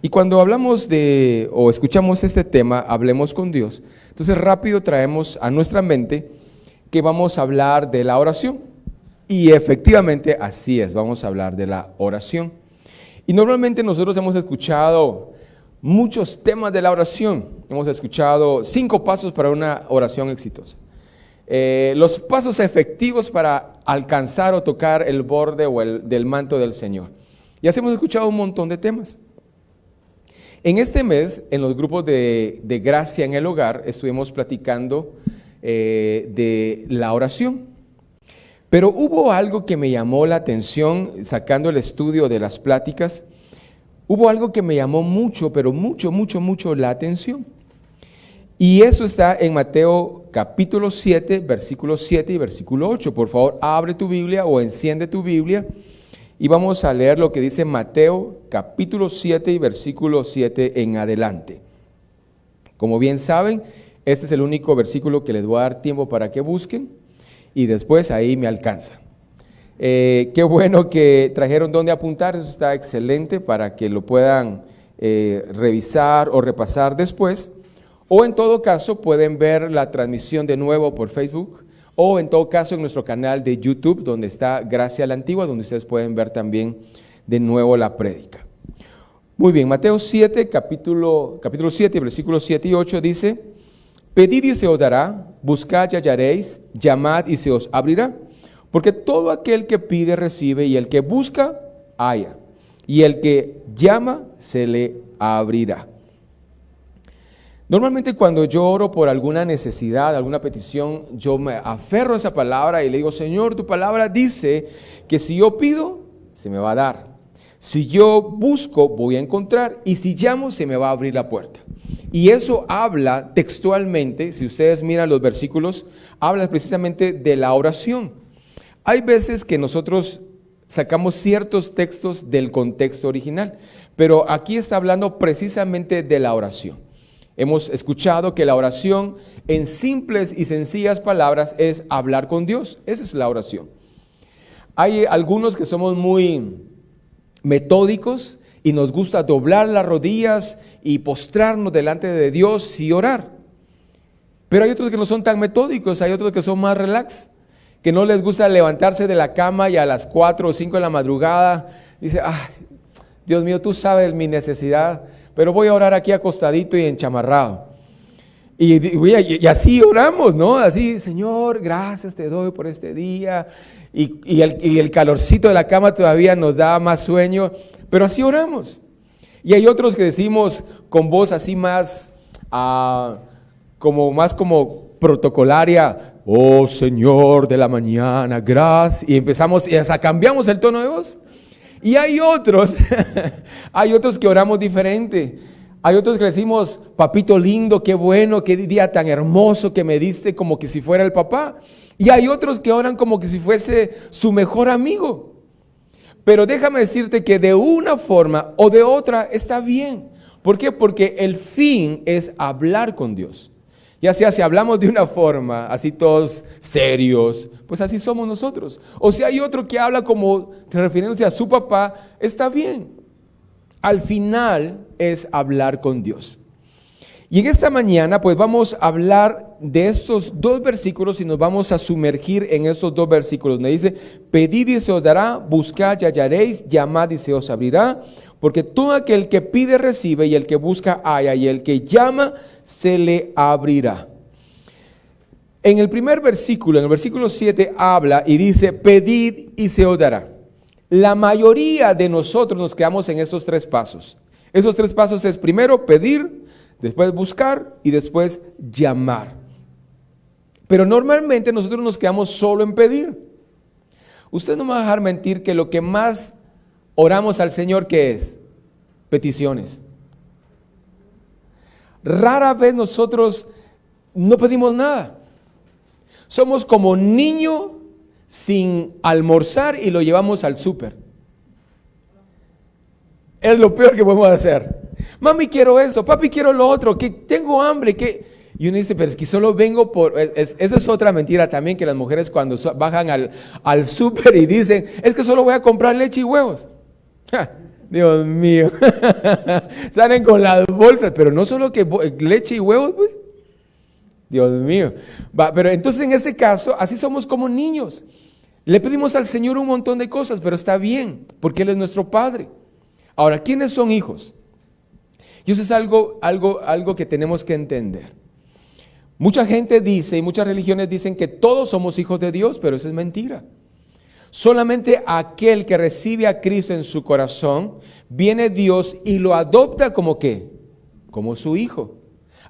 Y cuando hablamos de o escuchamos este tema, hablemos con Dios, entonces rápido traemos a nuestra mente que vamos a hablar de la oración. Y efectivamente así es, vamos a hablar de la oración. Y normalmente nosotros hemos escuchado muchos temas de la oración. Hemos escuchado 5 pasos para una oración exitosa. Los pasos efectivos para alcanzar o tocar el borde o del manto del Señor. Y así hemos escuchado un montón de temas. En este mes, en los grupos de Gracia en el Hogar, estuvimos platicando de la oración. Pero hubo algo que me llamó la atención, sacando el estudio de las pláticas, hubo algo que me llamó mucho, pero mucho la atención. Y eso está en Mateo capítulo 7, versículo 7 y versículo 8. Por favor, abre tu Biblia o enciende tu Biblia y vamos a leer lo que dice Mateo capítulo 7 y versículo 7 en adelante. Como bien saben, este es el único versículo que les voy a dar tiempo para que busquen y después ahí me alcanza. Qué bueno que trajeron donde apuntar, eso está excelente para que lo puedan revisar o repasar después. O en todo caso pueden ver la transmisión de nuevo por Facebook o en todo caso en nuestro canal de YouTube donde está Gracia a la Antigua, donde ustedes pueden ver también de nuevo la prédica. Muy bien, Mateo 7, capítulo 7, versículos 7 y 8 dice: pedid y se os dará, buscad y hallaréis, llamad y se os abrirá. Porque todo aquel que pide recibe, y el que busca halla, y el que llama se le abrirá. Normalmente cuando yo oro por alguna necesidad, alguna petición, yo me aferro a esa palabra y le digo: Señor, tu palabra dice que si yo pido, se me va a dar. Si yo busco, voy a encontrar. Y si llamo, se me va a abrir la puerta. Y eso habla textualmente, si ustedes miran los versículos, habla precisamente de la oración. Hay veces que nosotros sacamos ciertos textos del contexto original, pero aquí está hablando precisamente de la oración. Hemos escuchado que la oración en simples y sencillas palabras es hablar con Dios. Esa es la oración. Hay algunos que somos muy metódicos y nos gusta doblar las rodillas y postrarnos delante de Dios y orar. Pero hay otros que no son tan metódicos, hay otros que son más relax, que no les gusta levantarse de la cama y a las 4 o 5 de la madrugada dice: ay, Dios mío, tú sabes mi necesidad, pero voy a orar aquí acostadito y enchamarrado. Y así oramos, ¿no? Así: Señor, gracias te doy por este día. Y el calorcito de la cama todavía nos da más sueño, pero así oramos. Y hay otros que decimos con voz así más como protocolaria: oh Señor de la mañana, gracias. Y empezamos y hasta cambiamos el tono de voz. Y hay otros que oramos diferente. Hay otros que decimos: papito lindo, qué bueno, qué día tan hermoso que me diste, como que si fuera el papá. Y hay otros que oran como que si fuese su mejor amigo. Pero déjame decirte que de una forma o de otra está bien. ¿Por qué? Porque el fin es hablar con Dios. Ya sea si hablamos de una forma, así todos serios, pues así somos nosotros. O si hay otro que habla como refiriéndose a su papá, está bien. Al final es hablar con Dios. Y en esta mañana pues vamos a hablar de estos 2 versículos y nos vamos a sumergir en estos 2 versículos. Me dice: pedid y se os dará, buscad y hallaréis, llamad y se os abrirá. Porque todo aquel que pide recibe, y el que busca halla, y el que llama se le abrirá. En el primer versículo, en el versículo 7, habla y dice: pedid y se os dará. La mayoría de nosotros nos quedamos en esos 3 pasos. Esos 3 pasos es primero pedir, después buscar y después llamar. Pero normalmente nosotros nos quedamos solo en pedir. Usted no me va a dejar mentir que lo que más oramos al Señor, ¿qué es? Peticiones. Rara vez nosotros no pedimos nada. Somos como niño sin almorzar y lo llevamos al súper. Es lo peor que podemos hacer. Mami, quiero eso, papi, quiero lo otro, que tengo hambre, que... Y uno dice: pero es que solo vengo por... Esa es otra mentira también, que las mujeres cuando bajan al súper y dicen: es que solo voy a comprar leche y huevos. Dios mío. Salen con las bolsas, pero no solo que leche y huevos, pues. Dios mío. Pero entonces en este caso, así somos como niños. Le pedimos al Señor un montón de cosas, pero está bien, porque Él es nuestro Padre. Ahora, ¿quiénes son hijos? Y eso es algo que tenemos que entender. Mucha gente dice, y muchas religiones dicen que todos somos hijos de Dios, pero eso es mentira. Solamente aquel que recibe a Cristo en su corazón, viene Dios y lo adopta como ¿qué? Como su hijo.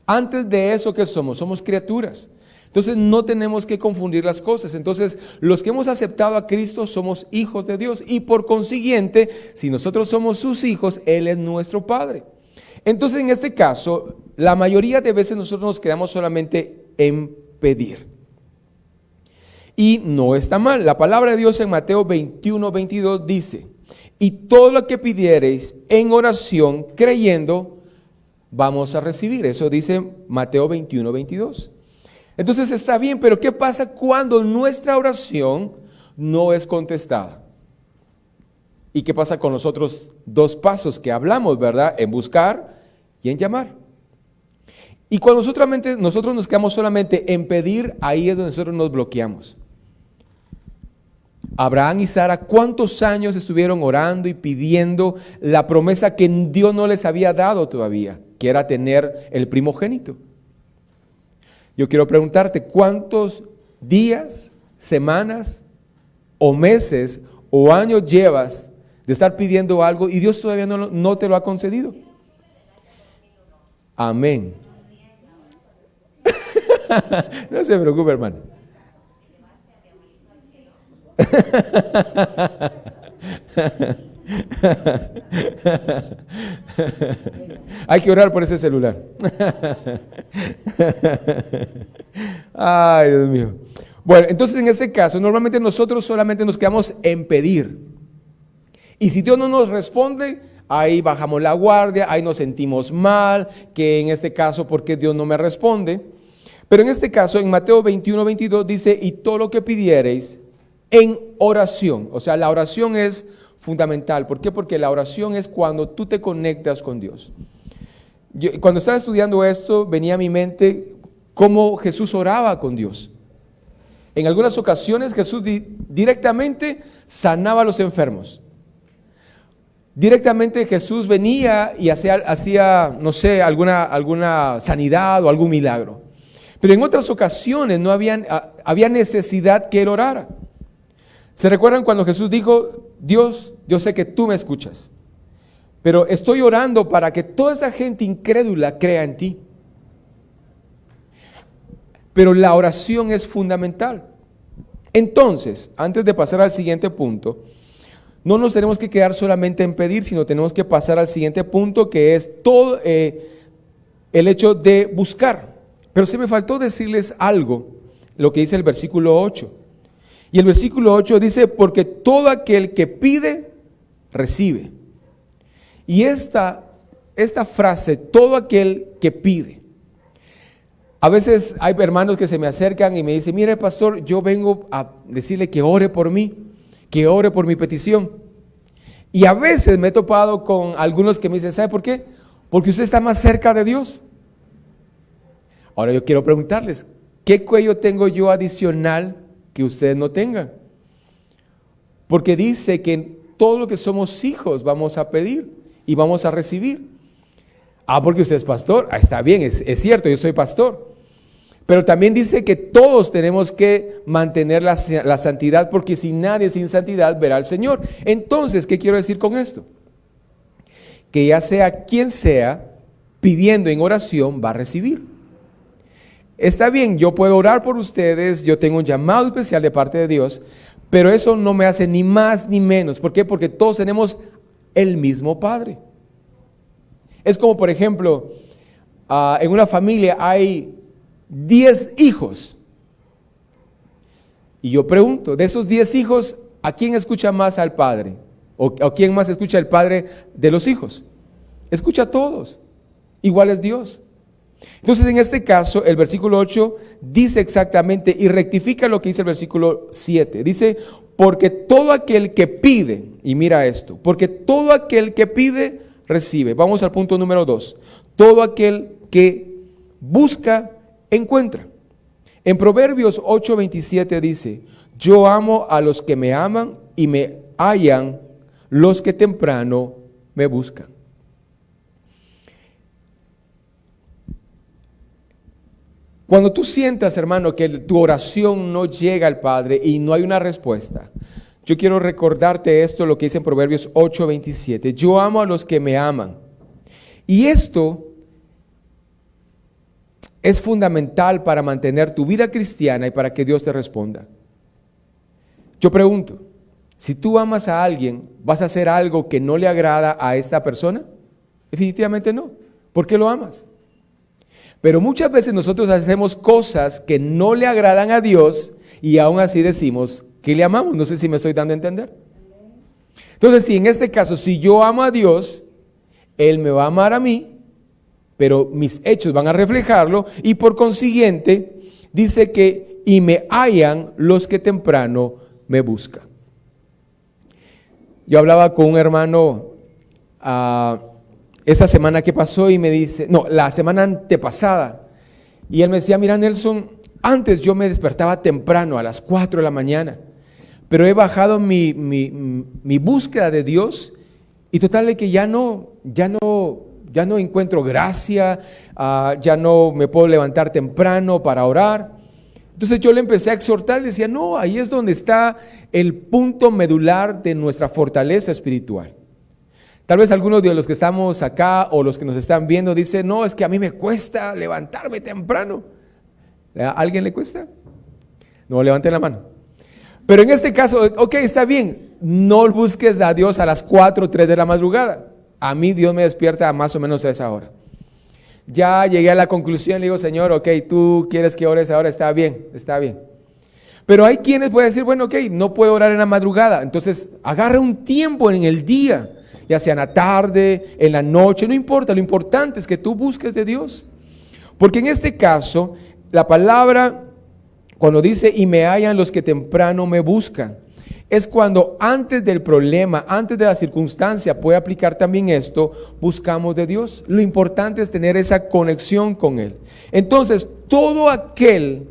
Antes de eso, ¿qué somos? Somos criaturas. Entonces no tenemos que confundir las cosas. Entonces los que hemos aceptado a Cristo somos hijos de Dios y por consiguiente, si nosotros somos sus hijos, Él es nuestro Padre. Entonces en este caso, la mayoría de veces nosotros nos quedamos solamente en pedir. Y no está mal. La palabra de Dios en Mateo 21:22 dice: y todo lo que pidiereis en oración, creyendo, vamos a recibir. Eso dice Mateo 21:22. Entonces está bien, pero ¿qué pasa cuando nuestra oración no es contestada? ¿Y qué pasa con los otros dos pasos que hablamos, verdad? En buscar y en llamar. Y cuando nosotros nos quedamos solamente en pedir, ahí es donde nosotros nos bloqueamos. Abraham y Sara, ¿cuántos años estuvieron orando y pidiendo la promesa que Dios no les había dado todavía, que era tener el primogénito? Yo quiero preguntarte, ¿cuántos días, semanas o meses o años llevas de estar pidiendo algo y Dios todavía no te lo ha concedido? Amén. No se preocupe, hermano. Hay que orar por ese celular. Ay, Dios mío. Bueno, entonces en ese caso, normalmente nosotros solamente nos quedamos en pedir. Y si Dios no nos responde, ahí bajamos la guardia, ahí nos sentimos mal, que en este caso, ¿por qué Dios no me responde? Pero en este caso, en Mateo 21:22 dice: y todo lo que pidiereis en oración. O sea, la oración es fundamental. ¿Por qué? Porque la oración es cuando tú te conectas con Dios. Cuando estaba estudiando esto, venía a mi mente cómo Jesús oraba con Dios. En algunas ocasiones Jesús directamente sanaba a los enfermos. Directamente Jesús venía y hacía no sé, alguna sanidad o algún milagro. Pero en otras ocasiones había necesidad que Él orara. ¿Se recuerdan cuando Jesús dijo: Dios, yo sé que tú me escuchas, pero estoy orando para que toda esa gente incrédula crea en ti? Pero la oración es fundamental. Entonces, antes de pasar al siguiente punto, no nos tenemos que quedar solamente en pedir, sino tenemos que pasar al siguiente punto, que es todo el hecho de buscar. Pero se me faltó decirles algo, lo que dice el versículo 8. Y el versículo 8 dice: porque todo aquel que pide, recibe. Y esta frase, todo aquel que pide. A veces hay hermanos que se me acercan y me dicen: mire, pastor, yo vengo a decirle que ore por mí, que ore por mi petición. Y a veces me he topado con algunos que me dicen: ¿sabe por qué? Porque usted está más cerca de Dios. Ahora yo quiero preguntarles, ¿qué cuello tengo yo adicional que ustedes no tengan? Porque dice que todo lo que somos hijos vamos a pedir y vamos a recibir. Porque usted es pastor. Está bien, es cierto, yo soy pastor. Pero también dice que todos tenemos que mantener la santidad, porque sin nadie sin santidad verá al Señor. Entonces, ¿qué quiero decir con esto? Que ya sea quien sea, pidiendo en oración, va a recibir. Está bien, yo puedo orar por ustedes, yo tengo un llamado especial de parte de Dios, pero eso no me hace ni más ni menos. ¿Por qué? Porque todos tenemos el mismo Padre. Es como, por ejemplo, en una familia hay 10 hijos. Y yo pregunto, de esos 10 hijos, ¿a quién escucha más al Padre? ¿O quién más escucha al Padre de los hijos? Escucha a todos. Igual es Dios. Entonces, en este caso, el versículo 8 dice exactamente y rectifica lo que dice el versículo 7. Dice: porque todo aquel que pide, y mira esto, porque todo aquel que pide, recibe. Vamos al punto número 2. Todo aquel que busca, encuentra. En Proverbios 8:27 dice, yo amo a los que me aman y me hallan los que temprano me buscan. Cuando tú sientas, hermano, que tu oración no llega al Padre y no hay una respuesta, yo quiero recordarte esto, lo que dice en Proverbios 8:27. Yo amo a los que me aman. Y esto es fundamental para mantener tu vida cristiana y para que Dios te responda. Yo pregunto, si tú amas a alguien, ¿vas a hacer algo que no le agrada a esta persona? Definitivamente no. ¿Por qué lo amas? Pero muchas veces nosotros hacemos cosas que no le agradan a Dios y aún así decimos que le amamos. No sé si me estoy dando a entender. Entonces, si en este caso, si yo amo a Dios, Él me va a amar a mí, pero mis hechos van a reflejarlo y por consiguiente dice que y me hallan los que temprano me buscan. Yo hablaba con un hermano esa semana que pasó y me dice, no, la semana antepasada, y él me decía, mira Nelson, antes yo me despertaba temprano a las 4 de la mañana, pero he bajado mi búsqueda de Dios y total de que ya no encuentro gracia, ya no me puedo levantar temprano para orar. Entonces yo le empecé a exhortar, le decía, no, ahí es donde está el punto medular de nuestra fortaleza espiritual. Tal vez algunos de los que estamos acá o los que nos están viendo dicen, no, es que a mí me cuesta levantarme temprano. ¿A alguien le cuesta? No, levanten la mano. Pero en este caso, ok, está bien, no busques a Dios a las 4 o 3 de la madrugada. A mí Dios me despierta más o menos a esa hora. Ya llegué a la conclusión, le digo, Señor, ok, tú quieres que ores ahora, está bien, está bien. Pero hay quienes pueden decir, bueno, ok, no puedo orar en la madrugada. Entonces, agarra un tiempo en el día, ya sea en la tarde, en la noche, no importa, lo importante es que tú busques de Dios. Porque en este caso, la palabra, cuando dice, y me hallan los que temprano me buscan, es cuando antes del problema, antes de la circunstancia, puede aplicar también esto, buscamos de Dios. Lo importante es tener esa conexión con Él. Entonces, todo aquel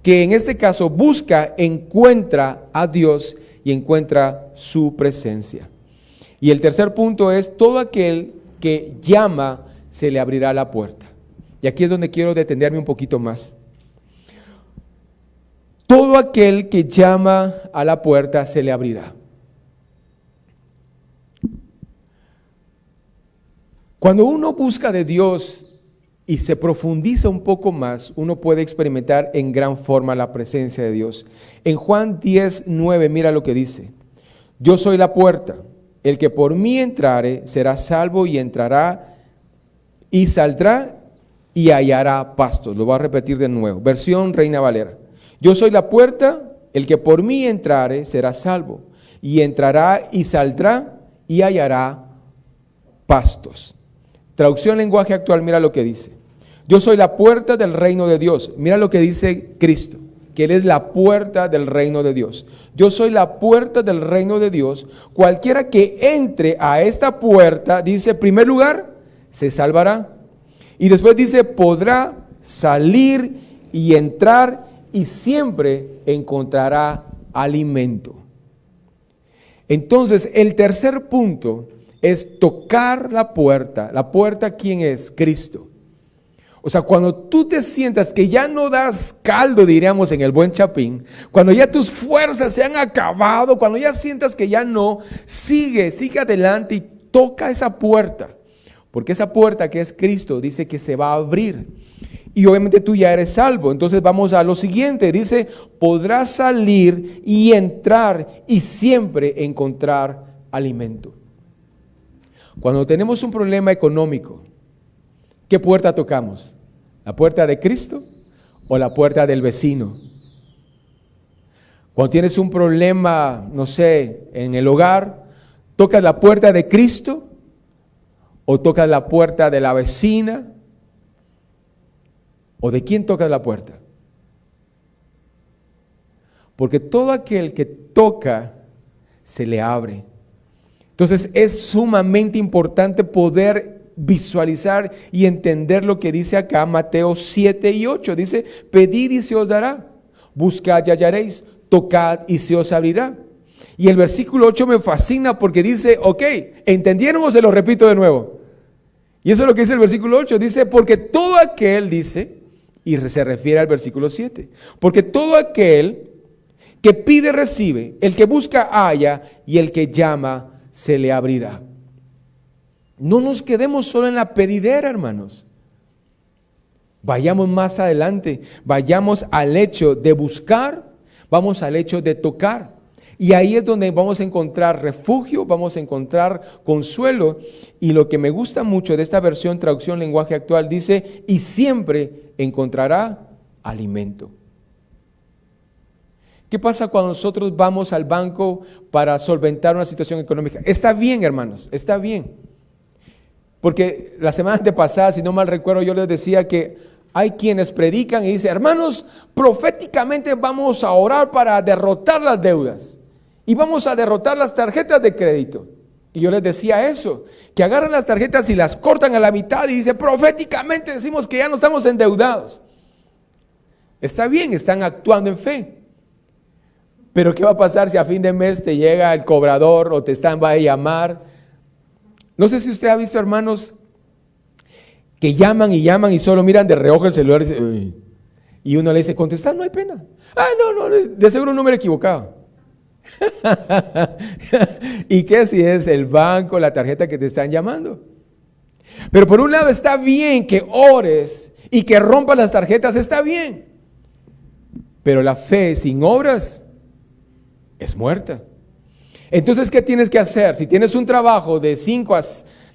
que en este caso busca, encuentra a Dios y encuentra su presencia. Y el tercer punto es, todo aquel que llama, se le abrirá la puerta. Y aquí es donde quiero detenerme un poquito más. Todo aquel que llama a la puerta se le abrirá. Cuando uno busca de Dios y se profundiza un poco más, uno puede experimentar en gran forma la presencia de Dios. En Juan 10:9, mira lo que dice. Yo soy la puerta, el que por mí entrare será salvo y entrará y saldrá y hallará pastos. Lo voy a repetir de nuevo, versión Reina Valera. Yo soy la puerta, el que por mí entrare será salvo, y entrará y saldrá y hallará pastos. Traducción lenguaje actual, mira lo que dice. Yo soy la puerta del reino de Dios. Mira lo que dice Cristo, que Él es la puerta del reino de Dios. Yo soy la puerta del reino de Dios. Cualquiera que entre a esta puerta, dice, en primer lugar, se salvará. Y después dice, podrá salir y entrar y siempre encontrará alimento. Entonces, el tercer punto es tocar la puerta. La puerta, ¿quién es? Cristo. O sea, cuando tú te sientas que ya no das caldo, diríamos en el buen chapín, cuando ya tus fuerzas se han acabado, cuando ya sientas que ya no, sigue adelante y toca esa puerta. Porque esa puerta que es Cristo dice que se va a abrir. Y obviamente tú ya eres salvo. Entonces vamos a lo siguiente. Dice, podrás salir y entrar y siempre encontrar alimento. Cuando tenemos un problema económico, ¿qué puerta tocamos? ¿La puerta de Cristo o la puerta del vecino? Cuando tienes un problema, no sé, en el hogar, ¿tocas la puerta de Cristo o tocas la puerta de la vecina? ¿O de quién tocas la puerta? porque todo aquel que toca se le abre. Entonces es sumamente importante poder visualizar y entender lo que dice acá Mateo 7 y 8. Dice, pedid y se os dará, buscad y hallaréis, tocad y se os abrirá. Y el versículo 8 me fascina porque dice, ok, ¿entendieron o se lo repito de nuevo? Y eso es lo que dice el versículo 8, dice, porque todo aquel, dice, y se refiere al versículo 7, porque todo aquel que pide recibe, el que busca halla y el que llama se le abrirá. No nos quedemos solo en la pedidera, hermanos. Vayamos más adelante, vayamos al hecho de buscar, vamos al hecho de tocar. Y ahí es donde vamos a encontrar refugio, vamos a encontrar consuelo. Y lo que me gusta mucho de esta versión, traducción lenguaje actual, dice, y siempre encontrará alimento. ¿Qué pasa cuando nosotros vamos al banco para solventar una situación económica? Está bien, hermanos, está bien. Porque la semana antepasada, si no mal recuerdo, yo les decía que hay quienes predican y dicen, hermanos, proféticamente vamos a orar para derrotar las deudas y vamos a derrotar las tarjetas de crédito. Y yo les decía eso, que agarran las tarjetas y las cortan a la mitad y dicen, proféticamente decimos que ya no estamos endeudados. Está bien, están actuando en fe. Pero ¿qué va a pasar si a fin de mes te llega el cobrador o va a llamar? No sé si usted ha visto, hermanos, que llaman y solo miran de reojo el celular y, dice, y uno le dice, contestar, no hay pena. Ah, no, de seguro un número equivocado. ¿Y qué si es el banco, la tarjeta que te están llamando? Pero por un lado está bien que ores y que rompas las tarjetas, está bien. Pero la fe sin obras es muerta. Entonces, ¿qué tienes que hacer? Si tienes un trabajo de 5 a,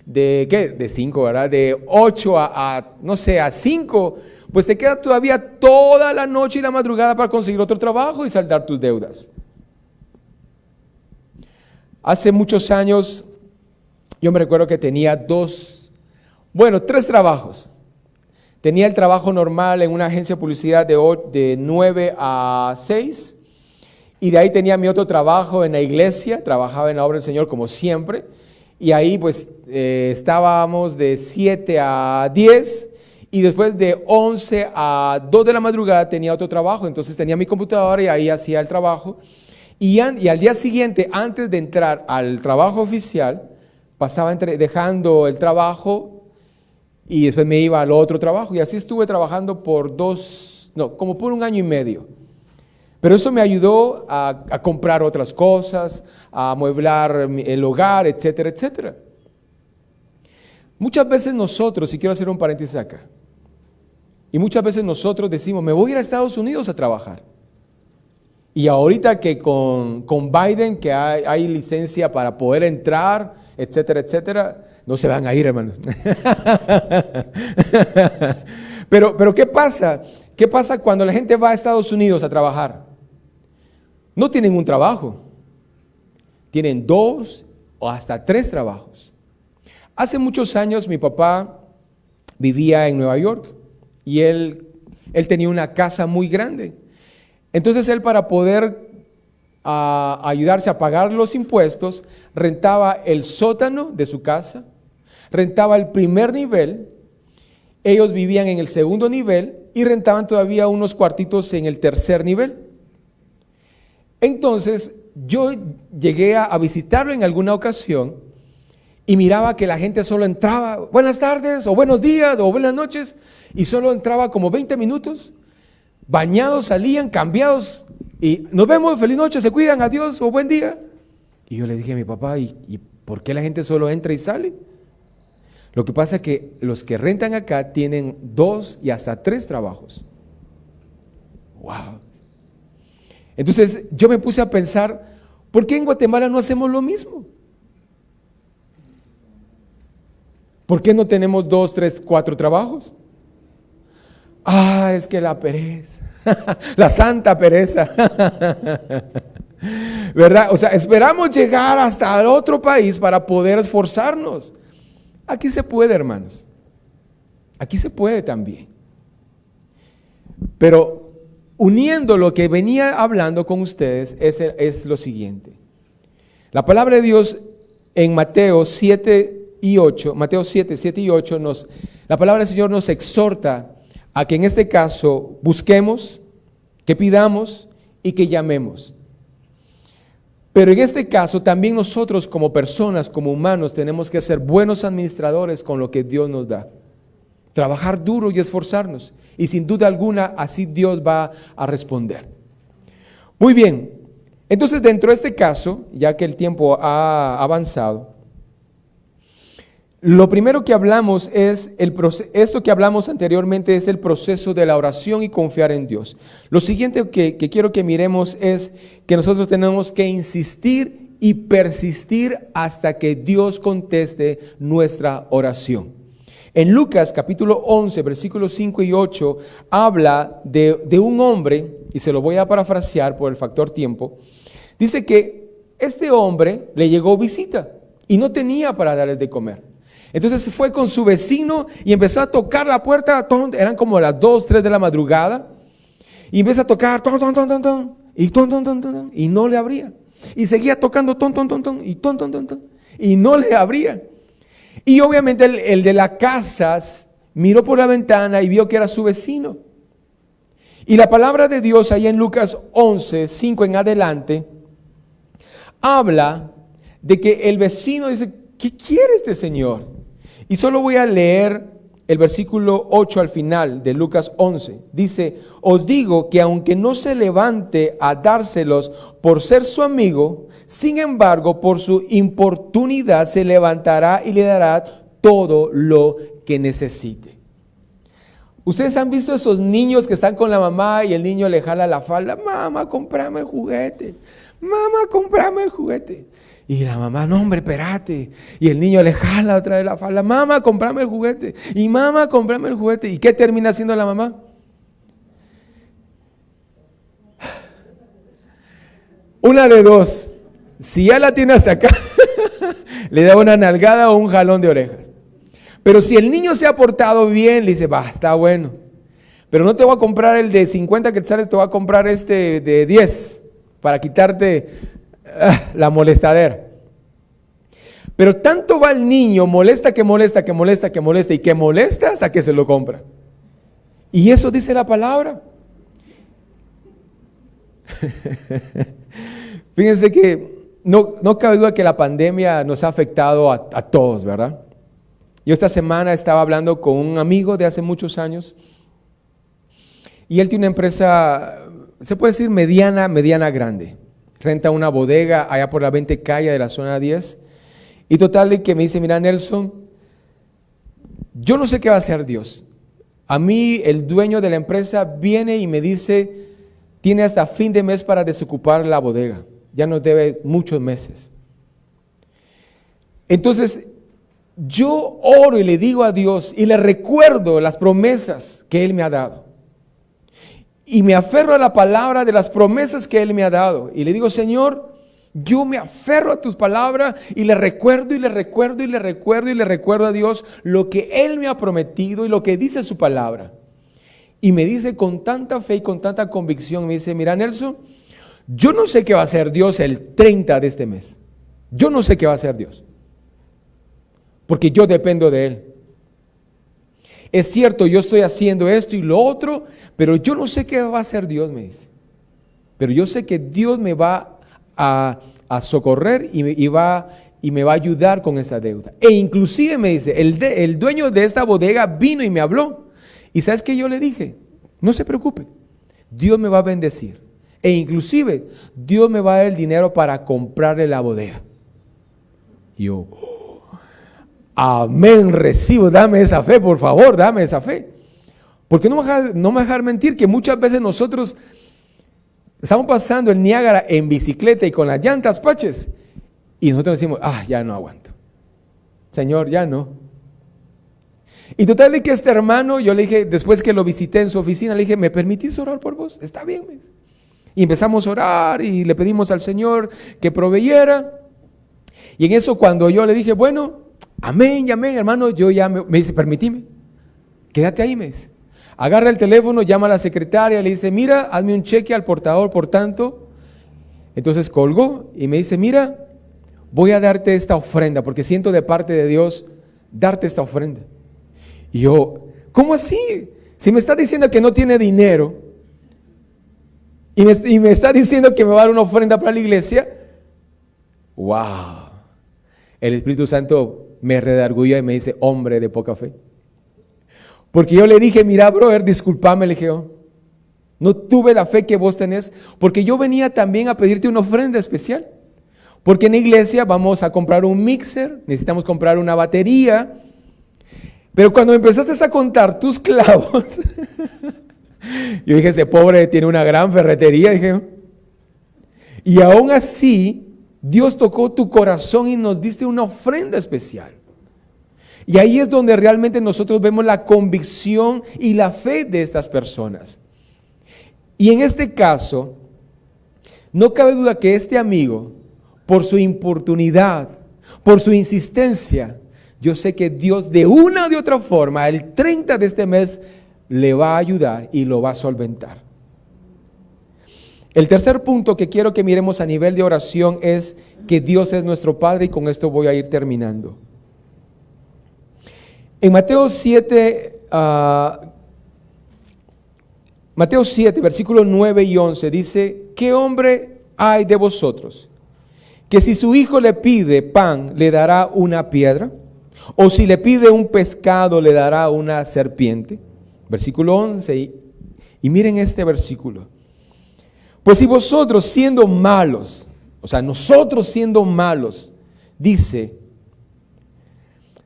de 5, ¿verdad? De 8 no sé, a 5, pues te queda todavía toda la noche y la madrugada para conseguir otro trabajo y saldar tus deudas. Hace muchos años, yo me recuerdo que tenía 3 trabajos. Tenía el trabajo normal en una agencia de publicidad de 9 a 6. Y de ahí tenía mi otro trabajo en la iglesia, trabajaba en la obra del Señor como siempre. Y ahí pues estábamos de 7 a 10 y después de 11 a 2 de la madrugada tenía otro trabajo. Entonces tenía mi computadora y ahí hacía el trabajo. Y al día siguiente, antes de entrar al trabajo oficial, pasaba dejando el trabajo y después me iba al otro trabajo. Y así estuve trabajando como por 1 año y medio. Pero eso me ayudó a comprar otras cosas, a amueblar el hogar, etcétera, etcétera. Muchas veces nosotros, y quiero hacer un paréntesis acá, y muchas veces nosotros decimos, me voy a ir a Estados Unidos a trabajar. Y ahorita que con Biden, que hay licencia para poder entrar, etcétera, etcétera, no se van a ir, hermanos. Pero ¿qué pasa? ¿Qué pasa cuando la gente va a Estados Unidos a trabajar? No tienen un trabajo, tienen 2 o hasta 3 trabajos. Hace muchos años mi papá vivía en Nueva York y él tenía una casa muy grande. Entonces él, para poder ayudarse a pagar los impuestos, rentaba el sótano de su casa, rentaba el primer nivel, ellos vivían en el segundo nivel y rentaban todavía unos cuartitos en el tercer nivel. Entonces yo llegué a visitarlo en alguna ocasión y miraba que la gente solo entraba, buenas tardes o buenos días o buenas noches, y solo entraba como 20 minutos, bañados, salían, cambiados y nos vemos, feliz noche, se cuidan, adiós o buen día. Y yo le dije a mi papá, ¿y por qué la gente solo entra y sale? Lo que pasa es que los que rentan acá tienen 2 y hasta 3 trabajos. Wow. Entonces yo me puse a pensar, ¿por qué en Guatemala no hacemos lo mismo? ¿Por qué no tenemos 2, 3, 4 trabajos? Es que la pereza, la santa pereza, ¿verdad? O sea, esperamos llegar hasta el otro país para poder esforzarnos. Aquí se puede, hermanos, aquí se puede también. Pero uniendo lo que venía hablando con ustedes, es lo siguiente. La palabra de Dios en Mateo 7 y 8, Mateo 7, 7 y 8, la palabra del Señor nos exhorta a que en este caso busquemos, que pidamos y que llamemos. Pero en este caso también nosotros como personas, como humanos, tenemos que ser buenos administradores con lo que Dios nos da. Trabajar duro y esforzarnos. Y sin duda alguna así Dios va a responder. Muy bien, entonces dentro de este caso, ya que el tiempo ha avanzado, lo primero que hablamos es esto que hablamos anteriormente es el proceso de la oración y confiar en Dios. Lo siguiente que quiero que miremos es que nosotros tenemos que insistir y persistir hasta que Dios conteste nuestra oración. En Lucas capítulo 11, versículos 5 y 8, habla de un hombre, y se lo voy a parafrasear por el factor tiempo. Dice que este hombre le llegó visita y no tenía para darles de comer. Entonces se fue con su vecino y empezó a tocar la puerta, eran como las 2, 3 de la madrugada, y empieza a tocar, y no le abría. Y seguía tocando, y no le abría. Y obviamente el de la casa miró por la ventana y vio que era su vecino. Y la palabra de Dios ahí en Lucas 11, 5 en adelante, habla de que el vecino dice, ¿qué quiere este señor? Y solo voy a leer el versículo 8 al final de Lucas 11. Dice, os digo que aunque no se levante a dárselos por ser su amigo, sin embargo, por su importunidad se levantará y le dará todo lo que necesite. Ustedes han visto esos niños que están con la mamá y el niño le jala la falda, mamá, cómprame el juguete, mamá, cómprame el juguete. Y la mamá, no hombre, espérate. Y el niño le jala otra vez la falda, mamá, cómprame el juguete. Y mamá, cómprame el juguete. ¿Y qué termina haciendo la mamá? Una de dos. Si ya la tiene hasta acá, le da una nalgada o un jalón de orejas. Pero si el niño se ha portado bien, le dice, va, está bueno. Pero no te voy a comprar el de 50 quetzales, te voy a comprar este de 10 para quitarte la molestadera. Pero tanto va el niño, molesta y que molesta hasta que se lo compra. Y eso dice la palabra. Fíjense que no cabe duda que la pandemia nos ha afectado a todos, ¿verdad? Yo esta semana estaba hablando con un amigo de hace muchos años y él tiene una empresa, se puede decir mediana grande. Renta una bodega allá por la 20 calle de la zona 10. Y total de que me dice, mira Nelson, yo no sé qué va a hacer Dios. A mí el dueño de la empresa viene y me dice, tiene hasta fin de mes para desocupar la bodega. Ya nos debe muchos meses. Entonces, yo oro y le digo a Dios y le recuerdo las promesas que Él me ha dado. Y me aferro a la palabra de las promesas que Él me ha dado. Y le digo, Señor, yo me aferro a tus palabras y le recuerdo a Dios lo que Él me ha prometido y lo que dice su palabra. Y me dice con tanta fe y con tanta convicción, me dice, mira Nelson, yo no sé qué va a hacer Dios el 30 de este mes. Yo no sé qué va a hacer Dios. Porque yo dependo de Él. Es cierto, yo estoy haciendo esto y lo otro, pero yo no sé qué va a hacer Dios, me dice. Pero yo sé que Dios me va a socorrer y me va a ayudar con esa deuda. E inclusive me dice, el dueño de esta bodega vino y me habló. Y ¿sabes qué yo le dije? No se preocupe, Dios me va a bendecir. E inclusive Dios me va a dar el dinero para comprarle la bodega. Y yo, amén, recibo, dame esa fe, por favor, dame esa fe. Porque no me dejar mentir que muchas veces nosotros estamos pasando el Niágara en bicicleta y con las llantas paches y nosotros decimos, ya no aguanto. Señor, ya no. Y total de que este hermano, yo le dije, después que lo visité en su oficina, le dije, ¿me permitís orar por vos? Está bien, me dice. Y empezamos a orar y le pedimos al Señor que proveyera. Y en eso cuando yo le dije, bueno, amén, hermano, yo ya me dice, permitime, quédate ahí, me dice. Agarra el teléfono, llama a la secretaria, le dice, mira, hazme un cheque al portador por tanto. Entonces colgó y me dice, mira, voy a darte esta ofrenda porque siento de parte de Dios darte esta ofrenda. Y yo, ¿cómo así? Si me está diciendo que no tiene dinero y me está diciendo que me va a dar una ofrenda para la iglesia, ¡wow! El Espíritu Santo me redarguye y me dice, hombre de poca fe. Porque yo le dije, mira, brother, discúlpame, le dije, no tuve la fe que vos tenés, porque yo venía también a pedirte una ofrenda especial. Porque en la iglesia vamos a comprar un mixer, necesitamos comprar una batería. Pero cuando empezaste a contar tus clavos, yo dije, ese pobre tiene una gran ferretería, dije. Y aún así, Dios tocó tu corazón y nos diste una ofrenda especial. Y ahí es donde realmente nosotros vemos la convicción y la fe de estas personas. Y en este caso, no cabe duda que este amigo, por su importunidad, por su insistencia, yo sé que Dios de una o de otra forma, el 30 de este mes, le va a ayudar y lo va a solventar. El tercer punto que quiero que miremos a nivel de oración es que Dios es nuestro Padre, y con esto voy a ir terminando. En Mateo 7, versículos 9 y 11 dice, ¿qué hombre hay de vosotros que si su hijo le pide pan le dará una piedra? ¿O si le pide un pescado le dará una serpiente? Versículo 11, y miren este versículo. Pues si vosotros siendo malos, o sea, nosotros siendo malos, dice,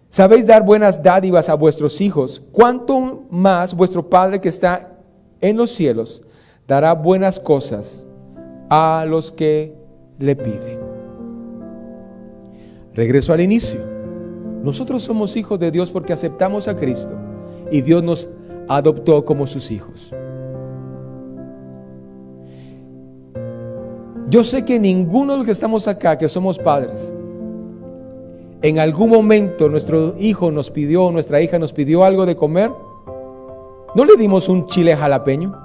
sabéis dar buenas dádivas a vuestros hijos, ¿cuánto más vuestro Padre que está en los cielos dará buenas cosas a los que le piden? Regreso al inicio. Nosotros somos hijos de Dios porque aceptamos a Cristo y Dios nos adoptó como sus hijos. Yo sé que ninguno de los que estamos acá, que somos padres, en algún momento nuestro hijo nos pidió, nuestra hija nos pidió algo de comer, no le dimos un chile jalapeño,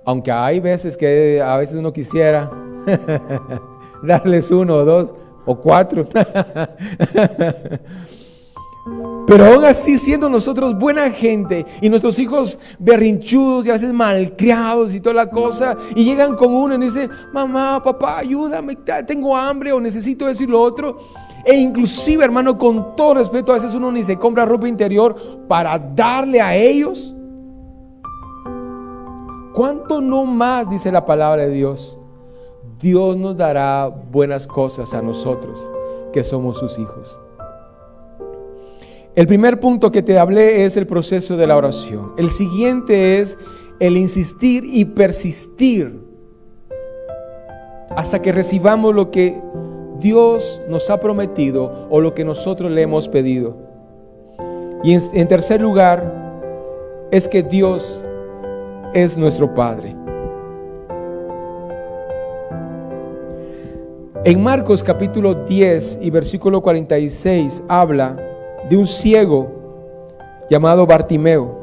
aunque hay veces que a veces uno quisiera darles 1 o 2 o 4. Pero aún así, siendo nosotros buena gente y nuestros hijos berrinchudos y a veces malcriados y toda la cosa, y llegan con uno y dicen, mamá, papá, ayúdame, tengo hambre o necesito eso y lo otro. E inclusive, hermano, con todo respeto, a veces uno ni se compra ropa interior para darle a ellos. ¿Cuánto no más, dice la palabra de Dios? Dios nos dará buenas cosas a nosotros que somos sus hijos. El primer punto que te hablé es el proceso de la oración. El siguiente es el insistir y persistir hasta que recibamos lo que Dios nos ha prometido o lo que nosotros le hemos pedido. Y en tercer lugar es que Dios es nuestro Padre. En Marcos capítulo 10 y versículo 46 habla de un ciego llamado Bartimeo.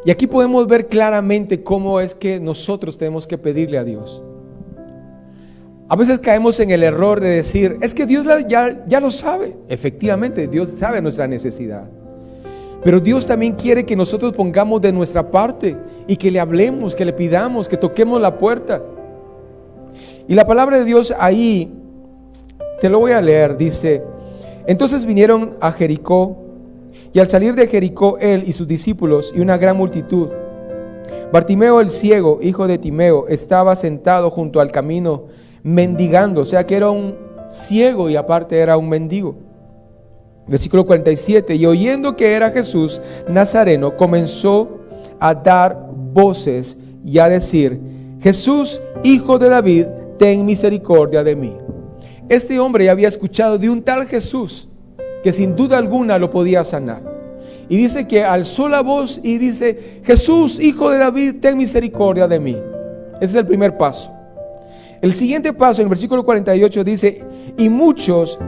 Y aquí podemos ver claramente cómo es que nosotros tenemos que pedirle a Dios. A veces caemos en el error de decir, es que Dios ya lo sabe. Efectivamente, Dios sabe nuestra necesidad. Pero Dios también quiere que nosotros pongamos de nuestra parte y que le hablemos, que le pidamos, que toquemos la puerta. Y la palabra de Dios ahí, te lo voy a leer, dice: entonces vinieron a Jericó, y al salir de Jericó él y sus discípulos y una gran multitud, Bartimeo el ciego, hijo de Timeo, estaba sentado junto al camino mendigando. O sea que era un ciego y aparte era un mendigo. Versículo 47, y oyendo que era Jesús Nazareno, comenzó a dar voces y a decir: Jesús, hijo de David, ten misericordia de mí. Este hombre había escuchado de un tal Jesús que sin duda alguna lo podía sanar. Y dice que alzó la voz y dice: Jesús, hijo de David, ten misericordia de mí. Ese es el primer paso. El siguiente paso, en el versículo 48 dice: y muchos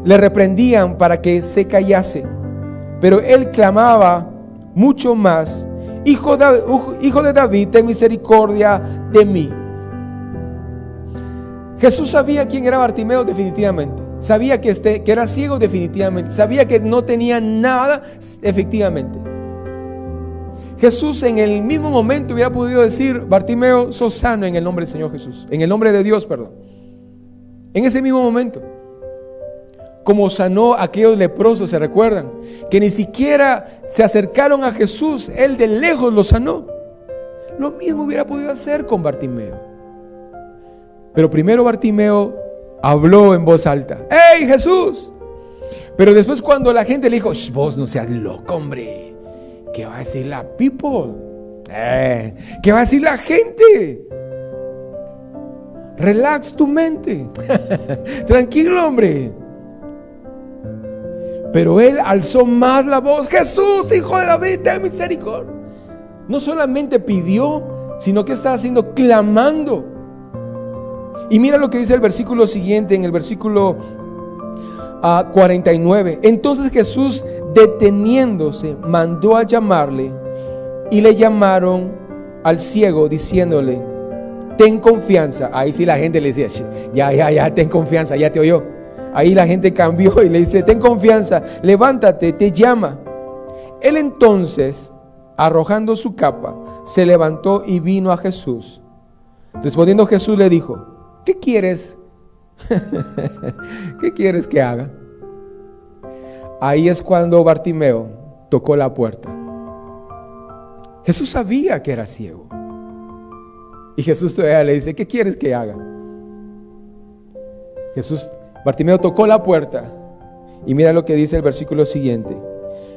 le reprendían para que se callase, Pero él clamaba mucho más: Hijo de David, ten misericordia de mí. Jesús sabía quién era Bartimeo definitivamente. Sabía que era ciego definitivamente. Sabía que no tenía nada efectivamente. Jesús en el mismo momento hubiera podido decir: Bartimeo, sos sano en el nombre del Señor Jesús. En el nombre de Dios, perdón. En ese mismo momento. Como sanó a aquellos leprosos, ¿se recuerdan? Que ni siquiera se acercaron a Jesús, él de lejos los sanó. Lo mismo hubiera podido hacer con Bartimeo. Pero primero Bartimeo habló en voz alta: ¡Hey, Jesús! Pero después, cuando la gente le dijo: vos no seas loco, hombre, ¿qué va a decir la people? ¿Qué va a decir la gente? Relax tu mente. Tranquilo, hombre. Pero él alzó más la voz: Jesús, hijo de David, ten misericordia. No solamente pidió, sino que estaba haciendo, clamando. Y mira lo que dice el versículo siguiente, en el versículo 49. Entonces Jesús, deteniéndose, mandó a llamarle, y le llamaron al ciego, diciéndole: ten confianza. Ahí sí la gente le decía: ya, ten confianza, ya te oyó. Ahí la gente cambió y le dice: ten confianza, levántate, te llama. Él entonces, arrojando su capa, se levantó y vino a Jesús. Respondiendo Jesús le dijo: ¿qué quieres? ¿Qué quieres que haga? Ahí es cuando Bartimeo tocó la puerta. Jesús sabía que era ciego. Y Jesús todavía le dice: ¿qué quieres que haga? Bartimeo tocó la puerta. Y mira lo que dice el versículo siguiente.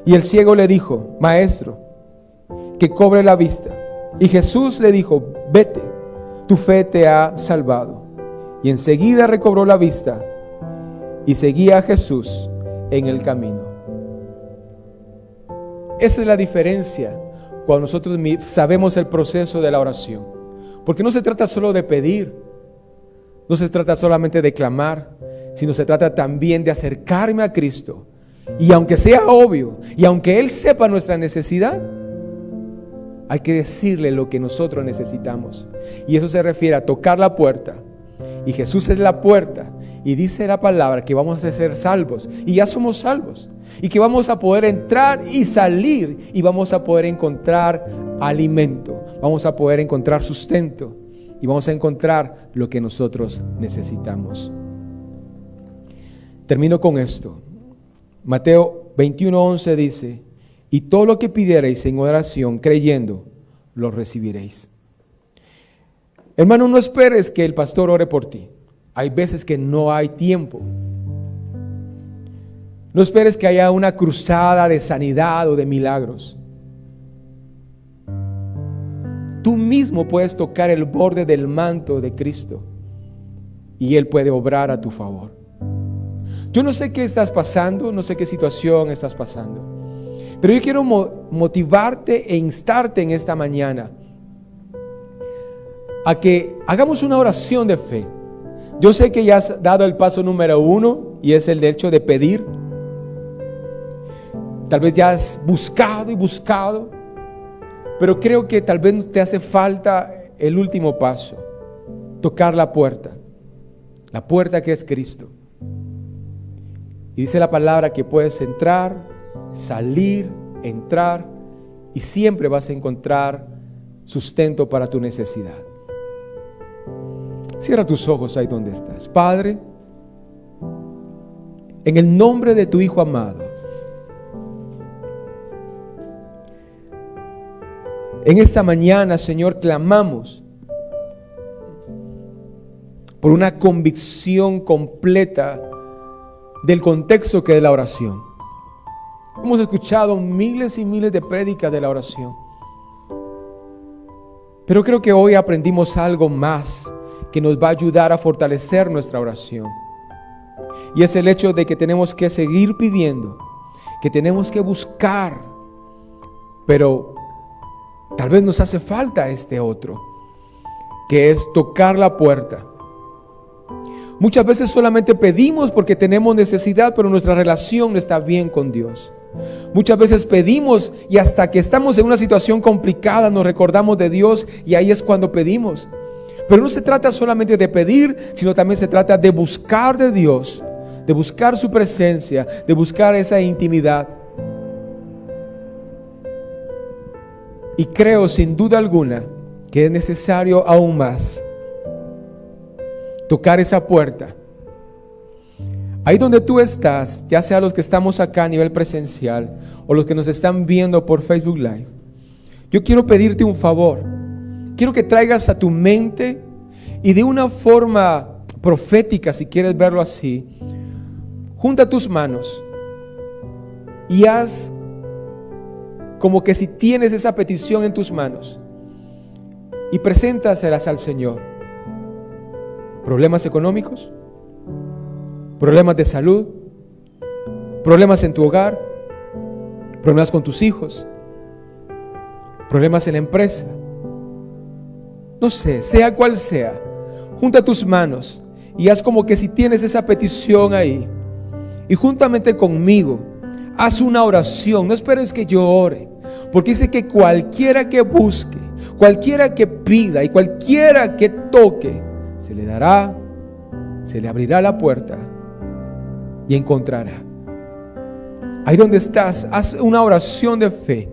Y el ciego le dijo: Maestro, que cobre la vista. Y Jesús le dijo: vete, tu fe te ha salvado. Y enseguida recobró la vista y seguía a Jesús en el camino. Esa es la diferencia cuando nosotros sabemos el proceso de la oración. Porque no se trata solo de pedir, no se trata solamente de clamar, sino se trata también de acercarme a Cristo. Y aunque sea obvio, y aunque Él sepa nuestra necesidad, hay que decirle lo que nosotros necesitamos. Y eso se refiere a tocar la puerta. Y Jesús es la puerta. Y dice la palabra que vamos a ser salvos. Y ya somos salvos. Y que vamos a poder entrar y salir. Y vamos a poder encontrar alimento. Vamos a poder encontrar sustento. Y vamos a encontrar lo que nosotros necesitamos. Termino con esto. Mateo 21:11 dice: y todo lo que pidiereis en oración, creyendo, lo recibiréis. Hermano, no esperes que el pastor ore por ti. Hay veces que no hay tiempo. No esperes que haya una cruzada de sanidad o de milagros. Tú mismo puedes tocar el borde del manto de Cristo y Él puede obrar a tu favor. Yo no sé qué estás pasando, no sé qué situación estás pasando, pero yo quiero motivarte e instarte en esta mañana a que hagamos una oración de fe. Yo sé que ya has dado el paso número 1 y es el hecho de pedir. Tal vez ya has buscado y buscado, pero creo que tal vez te hace falta el último paso: tocar la puerta que es Cristo. Y dice la palabra que puedes entrar, salir, entrar, y siempre vas a encontrar sustento para tu necesidad. Cierra tus ojos ahí donde estás. Padre, en el nombre de tu Hijo amado, en esta mañana, Señor, clamamos por una convicción completa del contexto que es la oración. Hemos escuchado miles y miles de prédicas de la oración, pero creo que hoy aprendimos algo más que nos va a ayudar a fortalecer nuestra oración. Y es el hecho de que tenemos que seguir pidiendo, que tenemos que buscar, pero tal vez nos hace falta este otro, que es tocar la puerta. Muchas veces solamente pedimos porque tenemos necesidad, pero nuestra relación no está bien con Dios. Muchas veces pedimos y hasta que estamos en una situación complicada nos recordamos de Dios y ahí es cuando pedimos. Pero no se trata solamente de pedir, sino también se trata de buscar de Dios, de buscar su presencia, de buscar esa intimidad. Y creo sin duda alguna que es necesario aún más tocar esa puerta. Ahí donde tú estás, ya sea los que estamos acá a nivel presencial o los que nos están viendo por Facebook Live, yo quiero pedirte un favor. Quiero que traigas a tu mente y de una forma profética, si quieres verlo así, junta tus manos y haz como que si tienes esa petición en tus manos y preséntaselas al Señor. ¿Problemas económicos? ¿Problemas de salud? ¿Problemas en tu hogar? ¿Problemas con tus hijos? ¿Problemas en la empresa? No sé, sea cual sea, junta tus manos y haz como que si tienes esa petición ahí. Y juntamente conmigo, haz una oración. No esperes que yo ore, porque dice que cualquiera que busque, cualquiera que pida y cualquiera que toque, se le dará, se le abrirá la puerta y encontrará. Ahí donde estás, haz una oración de fe.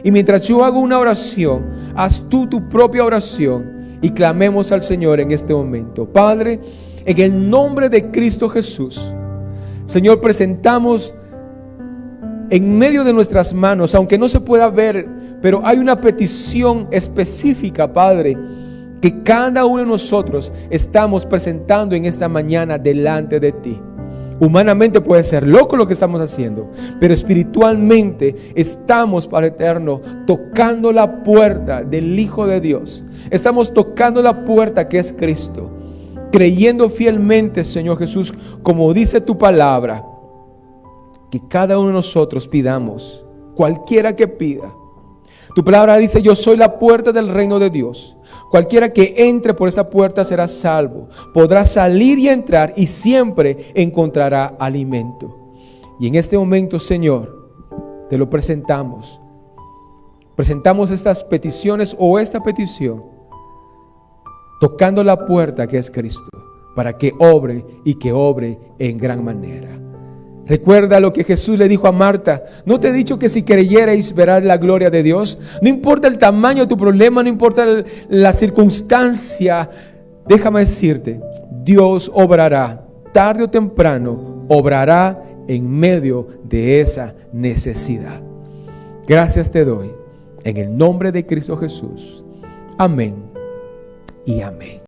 Y mientras yo hago una oración, haz tú tu propia oración y clamemos al Señor en este momento. Padre, en el nombre de Cristo Jesús, Señor, presentamos en medio de nuestras manos, aunque no se pueda ver, pero hay una petición específica, Padre, que cada uno de nosotros estamos presentando en esta mañana delante de ti. Humanamente puede ser loco lo que estamos haciendo, pero espiritualmente estamos, Padre eterno, tocando la puerta del Hijo de Dios. Estamos tocando la puerta que es Cristo, creyendo fielmente, Señor Jesús, como dice tu palabra, que cada uno de nosotros pidamos, cualquiera que pida. Tu palabra dice: yo soy la puerta del reino de Dios. Cualquiera que entre por esa puerta será salvo. Podrá salir y entrar y siempre encontrará alimento. Y en este momento, Señor, te lo presentamos. Presentamos estas peticiones o esta petición, tocando la puerta que es Cristo, para que obre y que obre en gran manera. Recuerda lo que Jesús le dijo a Marta: ¿no te he dicho que si creyerais verás la gloria de Dios? No importa el tamaño de tu problema, no importa la circunstancia, déjame decirte, Dios obrará, tarde o temprano, obrará en medio de esa necesidad. Gracias te doy, en el nombre de Cristo Jesús. Amén y amén.